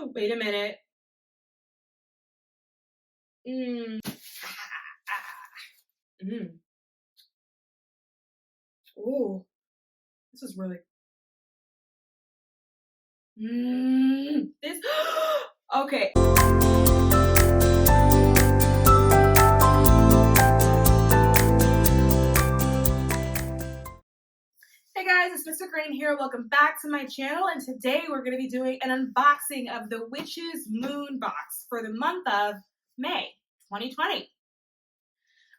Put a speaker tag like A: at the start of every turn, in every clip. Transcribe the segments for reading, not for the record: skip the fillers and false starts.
A: Wait a minute. Mm. Mm. Ooh, this is really. This. Okay. Hey guys, it's Mr. Grain here. Welcome back to my channel, and today we're going to be doing an unboxing of the Witch's Moon box for the month of May 2020.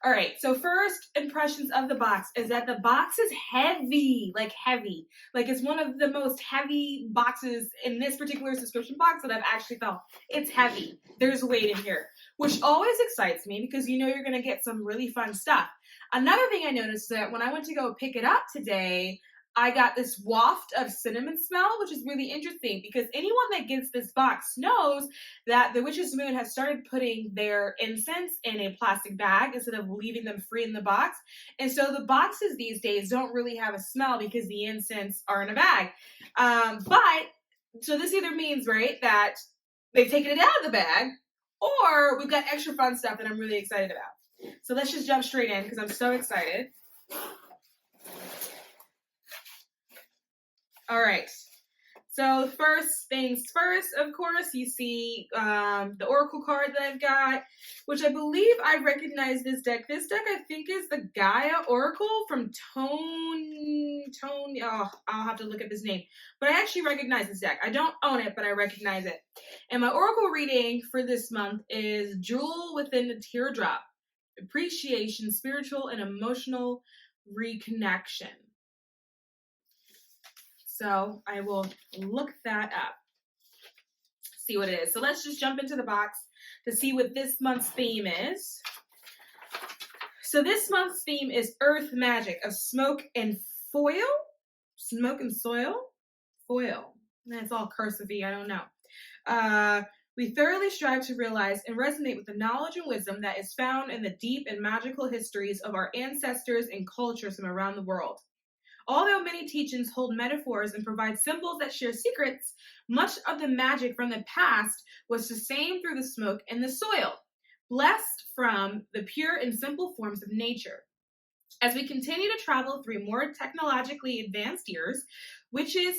A: All right, so first impressions of the box is that the box is heavy, like heavy. Like it's one of the most heavy boxes in this particular subscription box that I've actually felt. It's heavy. There's weight in here, which always excites me because you know you're going to get some really fun stuff. Another thing I noticed that when I went to go pick it up today, I got this waft of cinnamon smell, which is really interesting because anyone that gets this box knows that the Witch's Moon has started putting their incense in a plastic bag instead of leaving them free in the box. And so the boxes these days don't really have a smell because the incense are in a bag. So this either means, right, that they've taken it out of the bag, or we've got extra fun stuff that I'm really excited about. So let's just jump straight in because I'm so excited. All right, so first things first, of course, you see the Oracle card that I've got, which I believe I recognize this deck. This deck, I think, is the Gaia Oracle from I'll have to look up his name. But I actually recognize this deck. I don't own it, but I recognize it. And my Oracle reading for this month is Jewel Within the Teardrop, Appreciation, Spiritual and Emotional Reconnection. So I will look that up, see what it is. So let's just jump into the box to see what this month's theme is. So this month's theme is Earth Magic of Smoke and Foil. Smoke and Soil? Foil. That's all cursive-y, I don't know. We thoroughly strive to realize and resonate with the knowledge and wisdom that is found in the deep and magical histories of our ancestors and cultures from around the world. Although many teachings hold metaphors and provide symbols that share secrets, much of the magic from the past was sustained through the smoke and the soil, blessed from the pure and simple forms of nature. As we continue to travel through more technologically advanced years, witches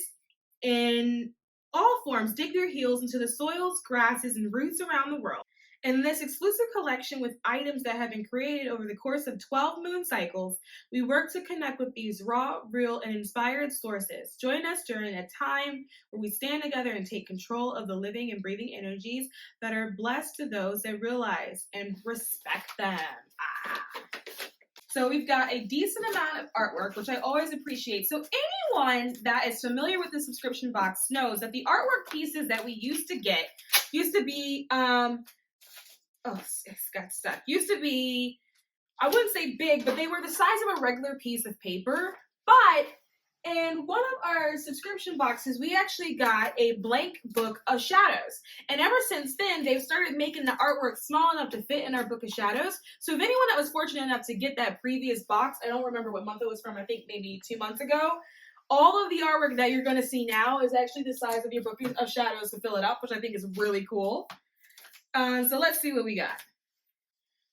A: in all forms dig their heels into the soils, grasses, and roots around the world. In this exclusive collection with items that have been created over the course of 12 moon cycles, we work to connect with these raw, real, and inspired sources. Join us during a time where we stand together and take control of the living and breathing energies that are blessed to those that realize and respect them. So we've got a decent amount of artwork, which I always appreciate. So anyone that is familiar with the subscription box knows that the artwork pieces that we used to get used to be, it's got stuck. Used to be, I wouldn't say big, but they were the size of a regular piece of paper. But in one of our subscription boxes, we actually got a blank book of shadows. And ever since then, they've started making the artwork small enough to fit in our book of shadows. So if anyone that was fortunate enough to get that previous box, I don't remember what month it was from, I think maybe 2 months ago, all of the artwork that you're going to see now is actually the size of your book of shadows to fill it up, which I think is really cool. So let's see what we got.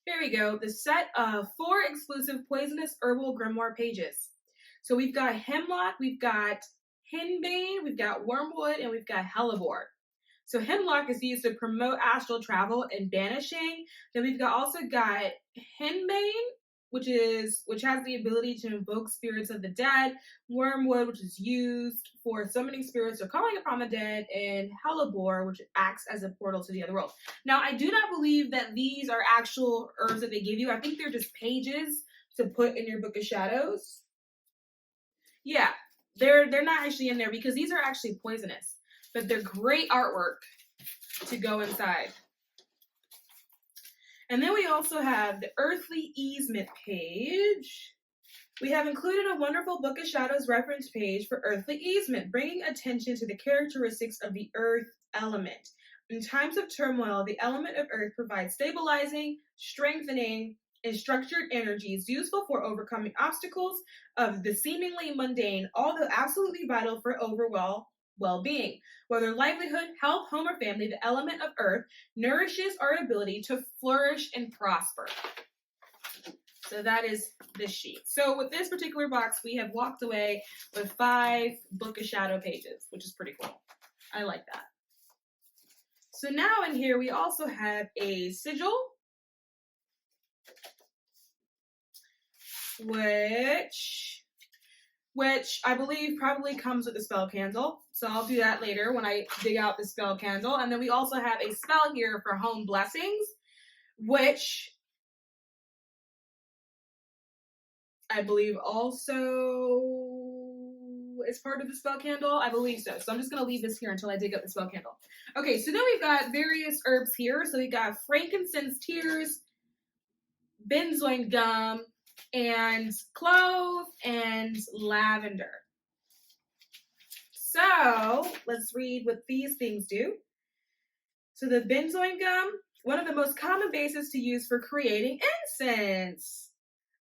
A: Here we go. The set of 4 exclusive poisonous herbal grimoire pages. So we've got hemlock, we've got henbane, we've got wormwood, and we've got hellebore. So hemlock is used to promote astral travel and banishing. Then we've also got henbane, which has the ability to invoke spirits of the dead. Wormwood, which is used for summoning spirits or calling upon the dead, and hellebore, which acts as a portal to the other world. Now, I do not believe that these are actual herbs that they give you. I think they're just pages to put in your book of shadows. Yeah, they're not actually in there because these are actually poisonous, but they're great artwork to go inside. And then we also have the Earthly Easement page. We have included a wonderful Book of Shadows reference page for Earthly Easement, bringing attention to the characteristics of the earth element. In times of turmoil, the element of earth provides stabilizing, strengthening, and structured energies useful for overcoming obstacles of the seemingly mundane, although absolutely vital for overall well-being. Whether livelihood, health, home, or family, the element of earth nourishes our ability to flourish and prosper. So that is this sheet. So with this particular box, we have walked away with 5 Book of Shadow pages, which is pretty cool. I like that. So now in here, we also have a sigil, which I believe probably comes with the spell candle. So I'll do that later when I dig out the spell candle. And then we also have a spell here for home blessings, which I believe also is part of the spell candle. I believe so. So I'm just going to leave this here until I dig up the spell candle. Okay, so then we've got various herbs here. So we got frankincense tears, benzoin gum, and clove and lavender. So let's read what these things do. So the benzoin gum, one of the most common bases to use for creating incense.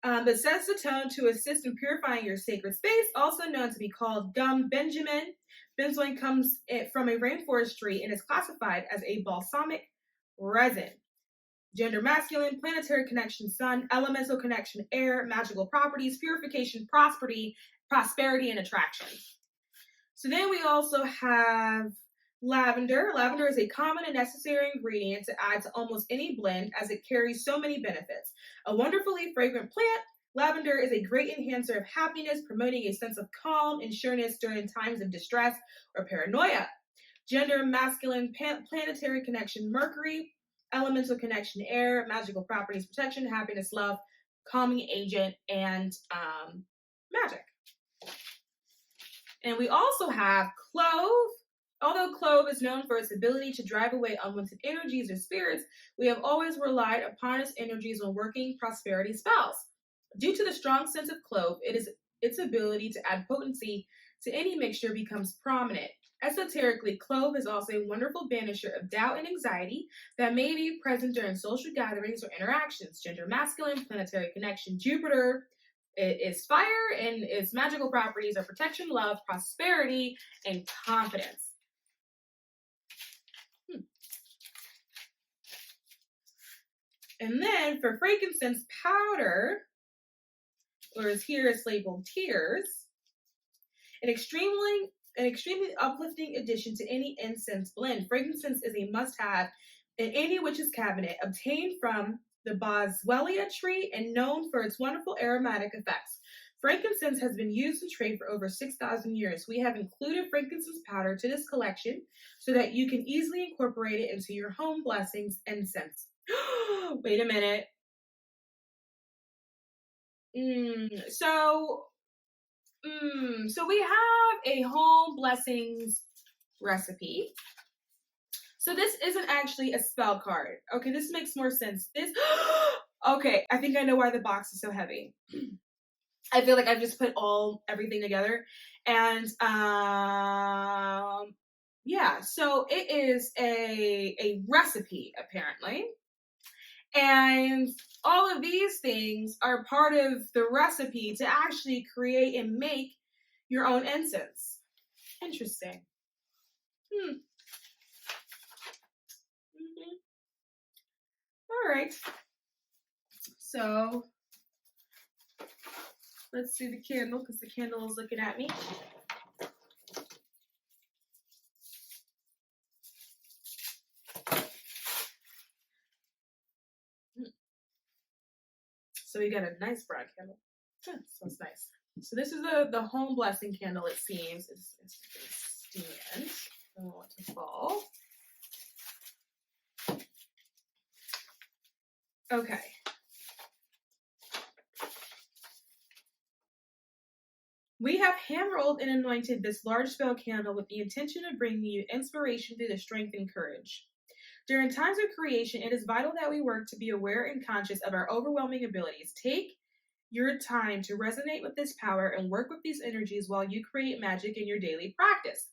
A: That sets the tone to assist in purifying your sacred space, also known to be called gum benjamin. Benzoin comes from a rainforest tree and is classified as a balsamic resin. Gender masculine, planetary connection sun, elemental connection air, magical properties, purification, prosperity, and attraction. So then we also have lavender. Lavender is a common and necessary ingredient to add to almost any blend as it carries so many benefits. A wonderfully fragrant plant, lavender is a great enhancer of happiness, promoting a sense of calm and sureness during times of distress or paranoia. Gender masculine, planetary connection Mercury, elemental connection air, magical properties protection, happiness, love, calming agent, and magic. And we also have clove. Although clove is known for its ability to drive away unwanted energies or spirits, we have always relied upon its energies when working prosperity spells. Due to the strong sense of clove, its ability to add potency to any mixture becomes prominent. Esoterically, clove is also a wonderful banisher of doubt and anxiety that may be present during social gatherings or interactions. Gender masculine, planetary connection Jupiter is fire, and its magical properties are protection, love, prosperity, and confidence. And then for frankincense powder, or as here it's labeled tears, an extremely uplifting addition to any incense blend. Frankincense is a must-have in any witch's cabinet, obtained from the boswellia tree and known for its wonderful aromatic effects. Frankincense has been used in trade for over 6,000 years. We have included frankincense powder to this collection so that you can easily incorporate it into your home blessings and scents. Wait a minute. So we have a home blessings recipe. So this isn't actually a spell card. Okay, this makes more sense. Okay, I think I know why the box is so heavy. I feel like I've just put everything together. And yeah, so it is a recipe, apparently. And all of these things are part of the recipe to actually create and make your own incense. Interesting. All right. So let's do the candle because the candle is looking at me. So we got a nice brown candle. Smells nice. So this is the home blessing candle, it seems. It's going to stand. I don't want it to fall. Okay. We have hand-rolled and anointed this large spell candle with the intention of bringing you inspiration through the strength and courage. During times of creation, it is vital that we work to be aware and conscious of our overwhelming abilities. Take your time to resonate with this power and work with these energies while you create magic in your daily practice.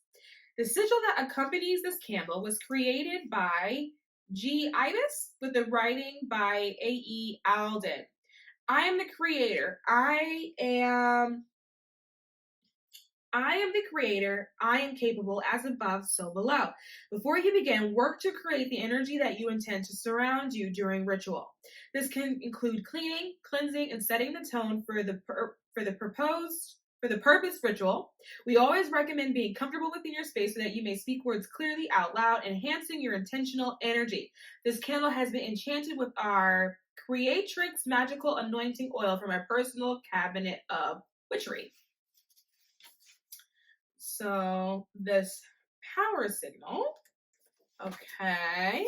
A: The sigil that accompanies this candle was created by G. Ibis with the writing by A.E. Alden. I am the creator. I I am the creator. I am capable, as above, so below. Before you begin, work to create the energy that you intend to surround you during ritual. This can include cleaning, cleansing, and setting the tone for the purpose ritual. We always recommend being comfortable within your space so that you may speak words clearly out loud, enhancing your intentional energy. This candle has been enchanted with our Creatrix Magical Anointing Oil from our personal cabinet of witchery. So this power signal, okay.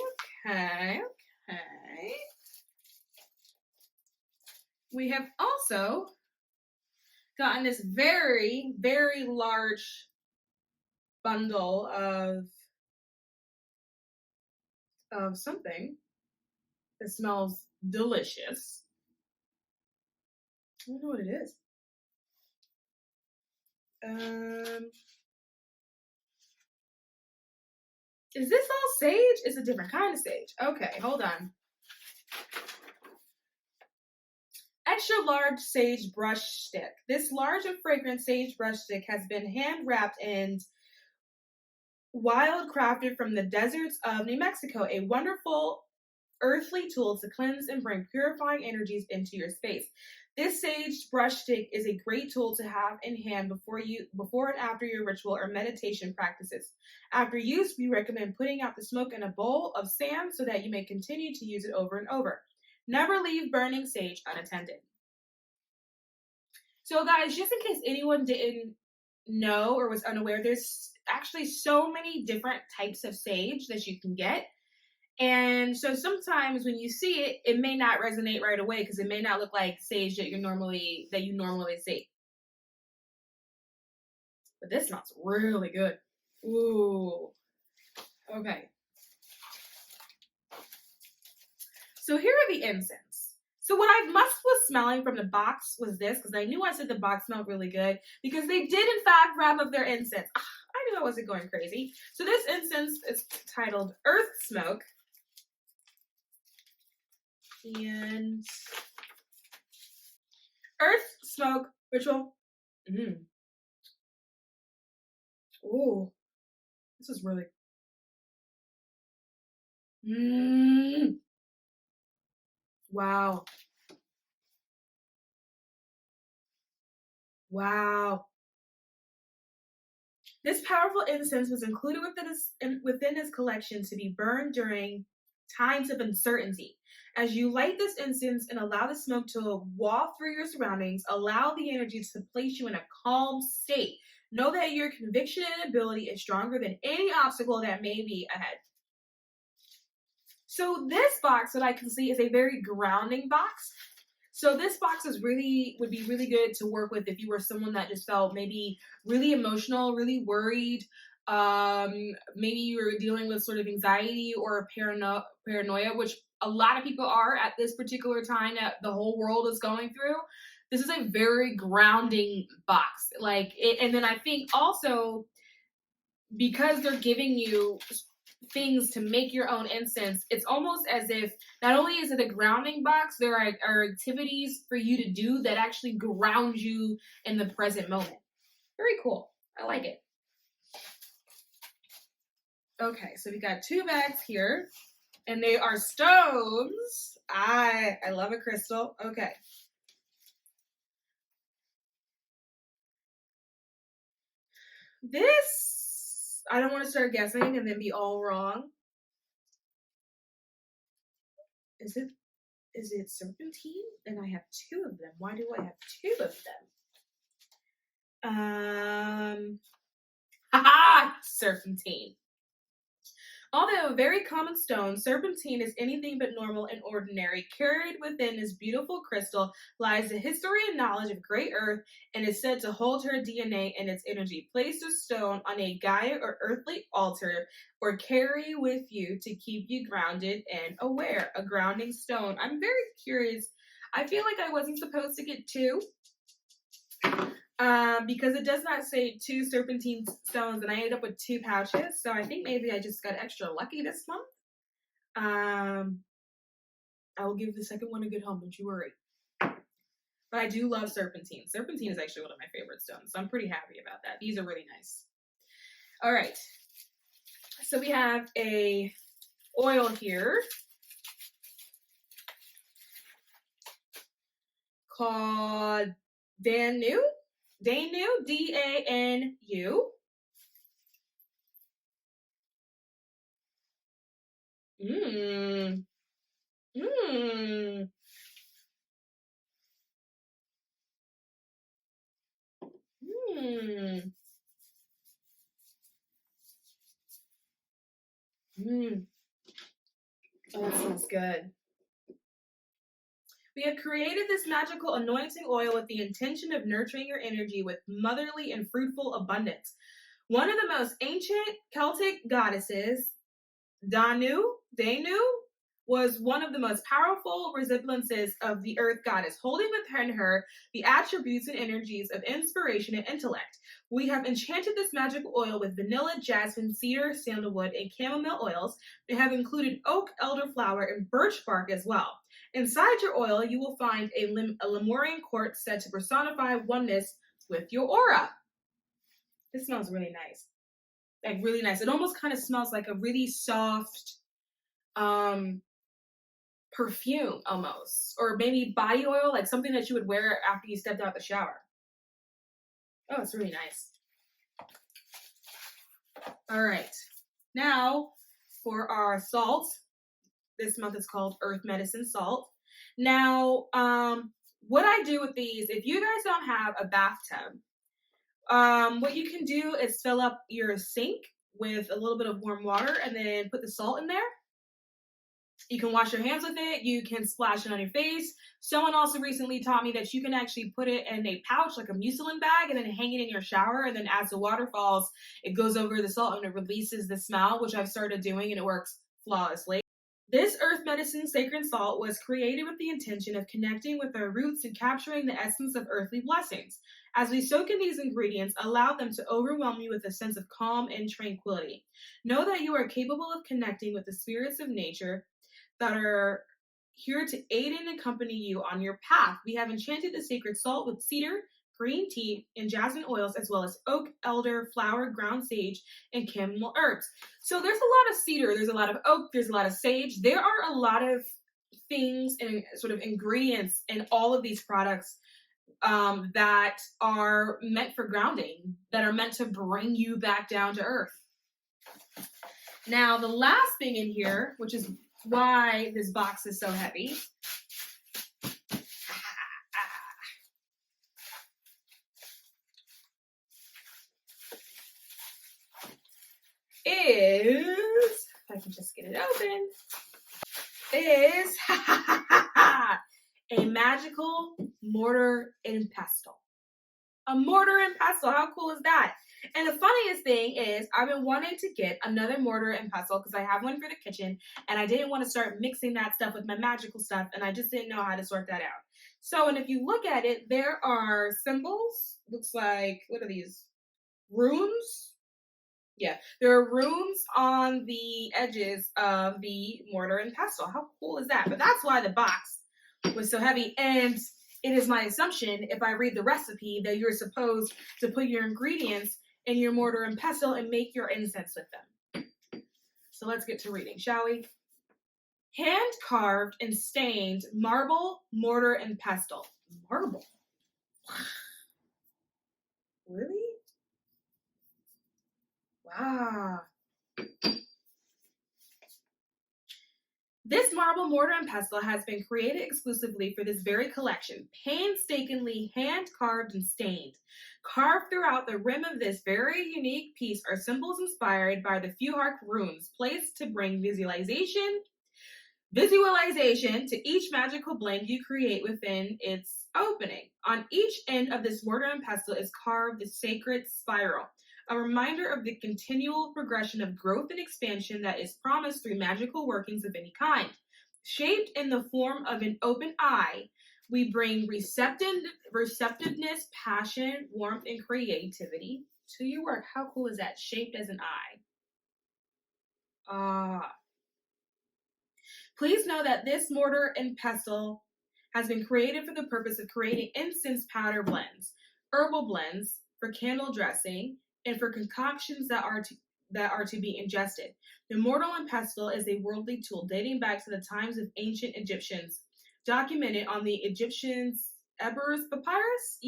A: We have also gotten this very, very large bundle of something that smells delicious. I don't know what it is. Is this all sage? It's a different kind of sage. Okay, hold on. Extra large sage brush stick. This large and fragrant sage brush stick has been hand wrapped and wild crafted from the deserts of New Mexico. A wonderful earthly tool to cleanse and bring purifying energies into your space. This sage brush stick is a great tool to have in hand before and after your ritual or meditation practices. After use, we recommend putting out the smoke in a bowl of sand so that you may continue to use it over and over. Never leave burning sage unattended. So guys, just in case anyone didn't know or was unaware, there's actually so many different types of sage that you can get. And so sometimes when you see it, it may not resonate right away because it may not look like sage that you normally see. But this smells really good. Ooh. Okay. So here are the incense. So what I was smelling from the box was this, because I knew I said the box smelled really good, because they did in fact wrap up their incense. I knew I wasn't going crazy. So this incense is titled Earth Smoke. And Earth Smoke Ritual. Ooh, this is really. Wow. Wow. This powerful incense was included within his collection to be burned during times of uncertainty. As you light this incense and allow the smoke to waft through your surroundings, allow the energy to place you in a calm state. Know that your conviction and ability is stronger than any obstacle that may be ahead. So this box that I can see is a very grounding box. So this box would be really good to work with if you were someone that just felt maybe really emotional, really worried. Maybe you were dealing with sort of anxiety or paranoia, which a lot of people are at this particular time that the whole world is going through. This is a very grounding box. And then I think also because they're giving you things to make your own incense, it's almost as if not only is it a grounding box, there are activities for you to do that actually ground you in the present moment. Very cool. I like it. Okay, so we got 2 bags here, and they are stones. I love a crystal. Okay. This, I don't want to start guessing and then be all wrong. Is it serpentine? And I have 2 of them. Why do I have 2 of them? Serpentine. Although a very common stone, serpentine is anything but normal and ordinary. Carried within this beautiful crystal lies the history and knowledge of Great Earth and is said to hold her DNA and its energy. Place the stone on a Gaia or earthly altar or carry with you to keep you grounded and aware. A grounding stone. I'm very curious. I feel like I wasn't supposed to get 2. Because it does not say 2 serpentine stones, and I ended up with 2 pouches. So I think maybe I just got extra lucky this month. I will give the second one a good home, don't you worry. But I do love serpentine. Serpentine is actually one of my favorite stones, so I'm pretty happy about that. These are really nice. All right. So we have a oil here called Danu, D-A-N-U. Mmm. Mmm. Mmm. Mmm. Oh, that smells good. We have created this magical anointing oil with the intention of nurturing your energy with motherly and fruitful abundance. One of the most ancient Celtic goddesses, Danu, was one of the most powerful resemblances of the earth goddess, holding within her the attributes and energies of inspiration and intellect. We have enchanted this magical oil with vanilla, jasmine, cedar, sandalwood, and chamomile oils. They have included oak, elderflower, and birch bark as well. Inside your oil, you will find a Lemurian quartz said to personify oneness with your aura. This smells really nice. Like really nice. It almost kind of smells like a really soft perfume almost, or maybe body oil, like something that you would wear after you stepped out the shower. Oh, it's really nice. All right, now for our salt. This month is called Earth Medicine Salt. Now, what I do with these, if you guys don't have a bathtub, what you can do is fill up your sink with a little bit of warm water and then put the salt in there. You can wash your hands with it. You can splash it on your face. Someone also recently taught me that you can actually put it in a pouch, like a mucilin bag, and then hang it in your shower. And then as the water falls, it goes over the salt and it releases the smell, which I've started doing, and it works flawlessly. This earth medicine sacred salt was created with the intention of connecting with our roots and capturing the essence of earthly blessings. As we soak in these ingredients, allow them to overwhelm you with a sense of calm and tranquility. Know that you are capable of connecting with the spirits of nature that are here to aid and accompany you on your path. We have enchanted the sacred salt with cedar, green tea, and jasmine oils, as well as oak, elder, flower, ground sage, and chamomile herbs. So there's a lot of cedar, there's a lot of oak, there's a lot of sage. There are a lot of things and sort of ingredients in all of these products that are meant for grounding, that are meant to bring you back down to earth. Now, the last thing in here, which is why this box is so heavy, is, if I can just get it open, is a magical mortar and pestle. A mortar and pestle, how cool is that? And the funniest thing is I've been wanting to get another mortar and pestle because I have one for the kitchen and I didn't want to start mixing that stuff with my magical stuff and I just didn't know how to sort that out. So, and if you look at it, there are symbols. Looks like, what are these? Runes? Yeah, there are runes on the edges of the mortar and pestle. How cool is that? But that's why the box was so heavy. And it is my assumption, if I read the recipe, that you're supposed to put your ingredients in your mortar and pestle and make your incense with them. So let's get to reading, shall we? Hand carved and stained marble, mortar, and pestle. Marble? Really? Wow. This marble, mortar, and pestle has been created exclusively for this very collection, painstakingly hand-carved and stained. Carved throughout the rim of this very unique piece are symbols inspired by the Fuhark runes, placed to bring visualization to each magical blend you create within its opening. On each end of this mortar and pestle is carved the sacred spiral, a reminder of the continual progression of growth and expansion that is promised through magical workings of any kind. Shaped in the form of an open eye, we bring receptiveness, passion, warmth, and creativity to your work. How cool is that? Shaped as an eye. Please know that this mortar and pestle has been created for the purpose of creating incense powder blends, herbal blends for candle dressing, and for concoctions that are to be ingested. The mortar and pestle is a worldly tool dating back to the times of ancient Egyptians, documented on the Egyptians' Ebers Papyrus,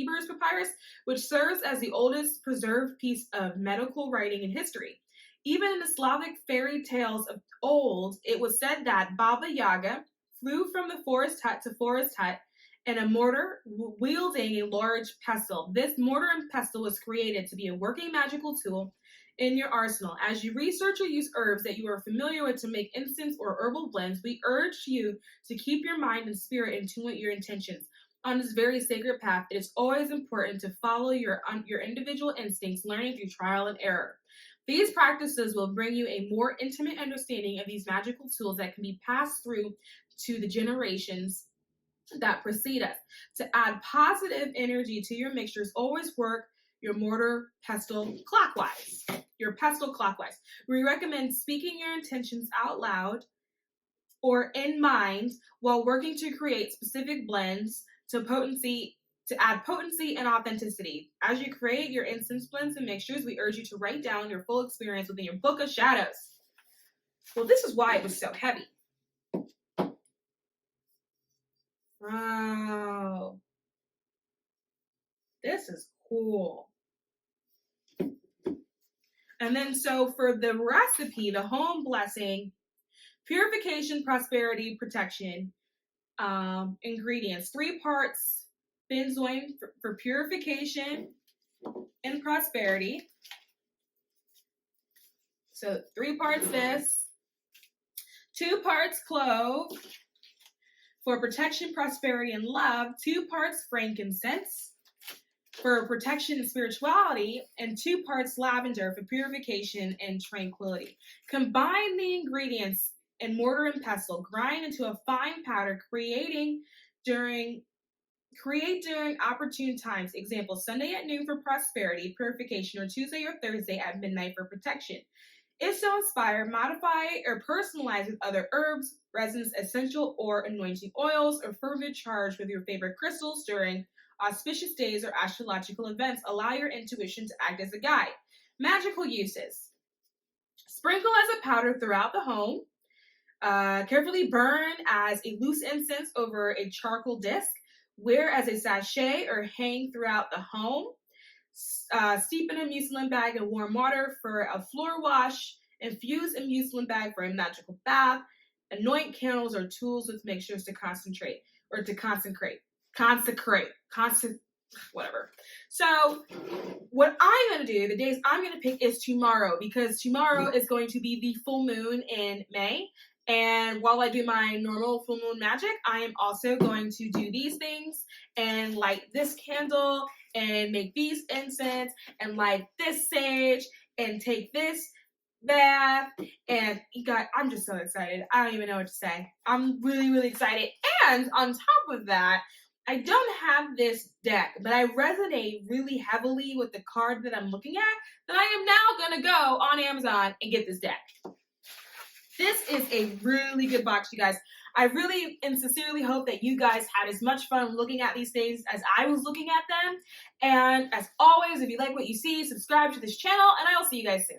A: which serves as the oldest preserved piece of medical writing in history. Even in the Slavic fairy tales of old, it was said that Baba Yaga flew from the forest hut to forest hut in a mortar wielding a large pestle. This mortar and pestle was created to be a working magical tool in your arsenal. As you research or use herbs that you are familiar with to make incense or herbal blends, we urge you to keep your mind and spirit in tune with your intentions. On this very sacred path, it is always important to follow your individual instincts, learning through trial and error. These practices will bring you a more intimate understanding of these magical tools that can be passed through to the generations that precede us. To add positive energy to your mixtures, always work your mortar pestle clockwise. We recommend speaking your intentions out loud or in mind while working to create specific blends to add potency and authenticity. As you create your incense blends and mixtures, we urge you to write down your full experience within your book of shadows. Well, this is why it was so heavy. Wow. This is cool. And then so for the recipe, the home blessing, purification, prosperity, protection, ingredients, 3 parts benzoin for purification and prosperity. So 3 parts this, 2 parts clove for protection, prosperity, and love, 2 parts frankincense for protection and spirituality, and 2 parts lavender for purification and tranquility. Combine the ingredients in mortar and pestle, grind into a fine powder, create during opportune times. Example, Sunday at noon for prosperity, purification, or Tuesday or Thursday at midnight for protection. If so inspired, modify or personalize with other herbs, resins, essential or anointing oils, or further charge with your favorite crystals during auspicious days or astrological events. Allow your intuition to act as a guide. Magical uses. Sprinkle as a powder throughout the home. Carefully burn as a loose incense over a charcoal disc. Wear as a sachet or hang throughout the home. Steep in a mucilin bag in warm water for a floor wash. Infuse a mucilin bag for a magical bath. Anoint candles or tools with mixtures to consecrate. Whatever. So what I'm going to do, the days I'm going to pick is tomorrow, because tomorrow is going to be the full moon in May. And while I do my normal full moon magic, I am also going to do these things and light this candle and make these incense and light this sage and take this bath. And you guys, I'm just so excited. I don't even know what to say. I'm really, really excited. And on top of that, I don't have this deck, but I resonate really heavily with the card that I'm looking at, that I am now going to go on Amazon and get this deck. This is a really good box, you guys. I really and sincerely hope that you guys had as much fun looking at these things as I was looking at them. And as always, if you like what you see, subscribe to this channel, and I will see you guys soon.